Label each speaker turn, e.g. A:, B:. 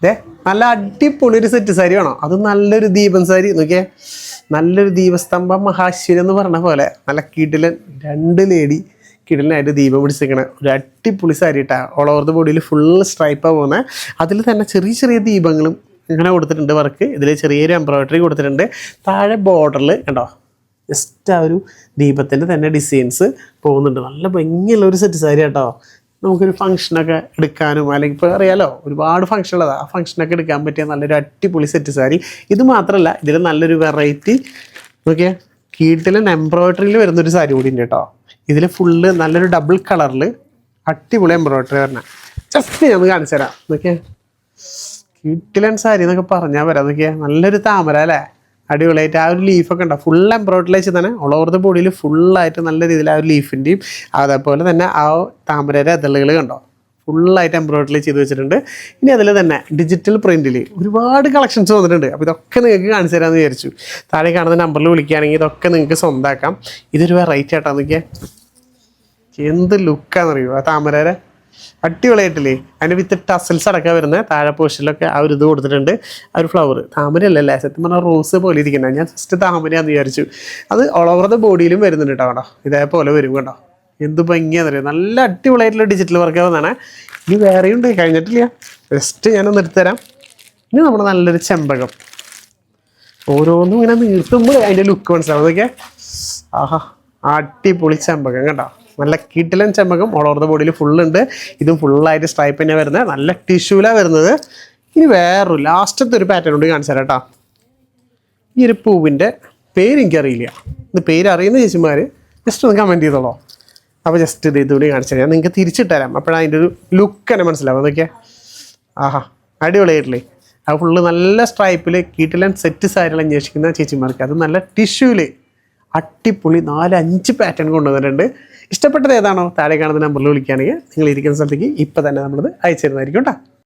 A: ഇതേ നല്ല അടിപൊളി ഒരു സെറ്റ് സാരി വേണോ? അത് നല്ലൊരു ദീപം സാരി നോക്കിയേ, നല്ലൊരു ദീപസ്തംഭം മഹാശ്വരി എന്ന് പറഞ്ഞ പോലെ നല്ല കിടിലൻ 2 ലേഡി കിടിലനായിട്ട് ദീപം പിടിച്ചിരിക്കണ ഒരു അടിപൊളി സാരി ഇട്ടാ. ഓൾ ഓവർ ദ ബോഡിയിൽ ഫുൾ സ്ട്രൈപ്പാണ് പോകുന്നത്. അതിൽ തന്നെ ചെറിയ ചെറിയ ദീപങ്ങളും ഇങ്ങനെ കൊടുത്തിട്ടുണ്ട് വർക്ക്. ഇതിൽ ചെറിയൊരു എംബ്രോയിഡറി കൊടുത്തിട്ടുണ്ട്. താഴെ ബോർഡറിൽ കണ്ടോ ജസ്റ്റ് ആ ഒരു ദീപത്തിൻ്റെ തന്നെ ഡിസൈൻസ് പോകുന്നുണ്ട്. നല്ല ഭംഗിയുള്ള ഒരു സെറ്റ് സാരി കേട്ടോ. നമുക്കൊരു ഫംഗ്ഷനൊക്കെ എടുക്കാനും അല്ലെങ്കിൽ ഇപ്പോൾ അറിയാലോ ഒരുപാട് ഫംഗ്ഷൻ ഉള്ളതാണ്, ആ ഫംഗ്ഷനൊക്കെ എടുക്കാൻ പറ്റിയ നല്ലൊരു അടിപൊളി സെറ്റ് സാരി. ഇത് മാത്രമല്ല ഇതിൽ നല്ലൊരു വെറൈറ്റി നോക്കിയാൽ കീട്ടിലും എംബ്രോയിഡറിയിൽ വരുന്നൊരു സാരി കൂടി ഉണ്ട് കേട്ടോ. ഇതിൽ ഫുള്ള് നല്ലൊരു ഡബിൾ കളറിൽ അടിപൊളി എംബ്രോയിഡറി വരണം. ജസ്റ്റ് ഞാൻ കാണിച്ചു തരാം. നോക്കിയാൽ കീട്ടിലൻ സാരി എന്നൊക്കെ പറഞ്ഞാൽ വരാം. നോക്കിയാൽ നല്ലൊരു താമര അല്ലേ, അടിപൊളിയായിട്ട് ആ ഒരു ലീഫൊക്കെ ഉണ്ടാവും ഫുൾ എംബ്രോയിഡറി വെച്ച് തന്നെ ഓൾ ഓവർ ദ ബോഡിയിൽ ഫുള്ളായിട്ട് നല്ല രീതിയിൽ ആ ഒരു ലീഫിൻ്റെയും അതേപോലെ തന്നെ ആ താമരയുടെ ഇതളുകൾ കണ്ടോ ഫുള്ളായിട്ട് എംബ്രോയിഡറി ചെയ്ത് വെച്ചിട്ടുണ്ട്. ഇനി അതിൽ തന്നെ ഡിജിറ്റൽ പ്രിൻറ്റിൽ ഒരുപാട് കളക്ഷൻസ് വന്നിട്ടുണ്ട്. അപ്പോൾ ഇതൊക്കെ നിങ്ങൾക്ക് കാണിച്ചു തരാമെന്ന് വിചാരിച്ചു. താഴെ കാണുന്ന നമ്പറിൽ വിളിക്കുകയാണെങ്കിൽ ഇതൊക്കെ നിങ്ങൾക്ക് സ്വന്തമാക്കാം. ഇതൊരു വെറൈറ്റി ആയിട്ടാണ്. നോക്കിയാൽ എന്ത് ലുക്കാണെന്നറിയുമോ ആ താമരയുടെ, അടിപൊളിയായിട്ടില്ലേ. അതിൻ്റെ വിത്ത് ടസൽസ് അടക്കം വരുന്നത് താഴെ പോസ്റ്റിലൊക്കെ ആ ഒരു ഇത് കൊടുത്തിട്ടുണ്ട്. ആ ഒരു ഫ്ലവർ താമരയല്ലല്ലേ, സത്യം പറഞ്ഞാൽ റോസ് പോലെ ഇരിക്കുന്നത്. ഞാൻ ജസ്റ്റ് താമരയാന്ന് വിചാരിച്ചു. അത് ഓൾ ഓവർ ദ ബോഡിയിലും വരുന്നുണ്ട് കേട്ടോ. കേട്ടോ ഇതേപോലെ വരും കേട്ടോ. എന്ത് ഭംഗിയാണെന്നറിയാം. നല്ല അടിപൊളിയായിട്ടുള്ള ഡിജിറ്റൽ വർക്ക് വന്നാണ്. ഇനി വേറെയുണ്ട്, കഴിഞ്ഞിട്ടില്ല. ജസ്റ്റ് ഞാനൊന്ന് എടുത്തുതരാം. ഇനി നമ്മുടെ നല്ലൊരു ചെമ്പകം ഓരോന്നും ഇങ്ങനെ നീർത്തുമ്പോൾ അതിൻ്റെ ലുക്ക് മനസ്സിലാവും. അതൊക്കെ ആഹാ അടിപൊളി ചെമ്പകം കേട്ടോ. നല്ല കിടിലൻ ചെമ്പകം ഓൾ ഓവർ ദ ബോഡിയിൽ ഫുള്ളുണ്ട്. ഇതും ഫുള്ളായിട്ട് സ്ട്രൈപ്പ് തന്നെ വരുന്നത്, നല്ല ടിഷ്യൂലാണ് വരുന്നത്. ഇനി വേറൊരു ലാസ്റ്റത്തെ ഒരു പാറ്റേൺ കൊണ്ട് കാണിച്ചു തരാം കേട്ടോ. ഈ ഒരു പൂവിൻ്റെ പേര് എനിക്കറിയില്ല. ഇത് പേര് അറിയുന്ന ചേച്ചിമാർ ജസ്റ്റ് ഒന്ന് കമൻറ്റ് ചെയ്തോളൂ. അപ്പോൾ ജസ്റ്റ് ഇതുകൂടി കാണിച്ചു തരാം, നിങ്ങൾക്ക് തിരിച്ചിട്ട് തരാം. അപ്പോഴാണ് അതിൻ്റെ ഒരു ലുക്ക് തന്നെ മനസ്സിലാവും. അതൊക്കെ ആഹാ അടിപൊളിയായിട്ടില്ലേ. അത് ഫുള്ള് നല്ല സ്ട്രൈപ്പിൽ കിടിലൻ സെറ്റ് സാരികൾ അന്വേഷിക്കുന്ന ചേച്ചിമാർക്ക് അത് നല്ല ടിഷ്യൂവിൽ അടിപൊളി 4-5 പാറ്റേൺ കൊണ്ടുവന്നിട്ടുണ്ട്. ഇഷ്ടപ്പെട്ടത് ഏതാണോ താഴെ കാണുന്ന നമ്പറിൽ വിളിക്കുകയാണെങ്കിൽ നിങ്ങൾ ഇരിക്കുന്ന സ്ഥലത്തേക്ക് ഇപ്പം തന്നെ നമ്മളത് അയച്ചു തരുന്നതായിരിക്കും കേട്ടോ.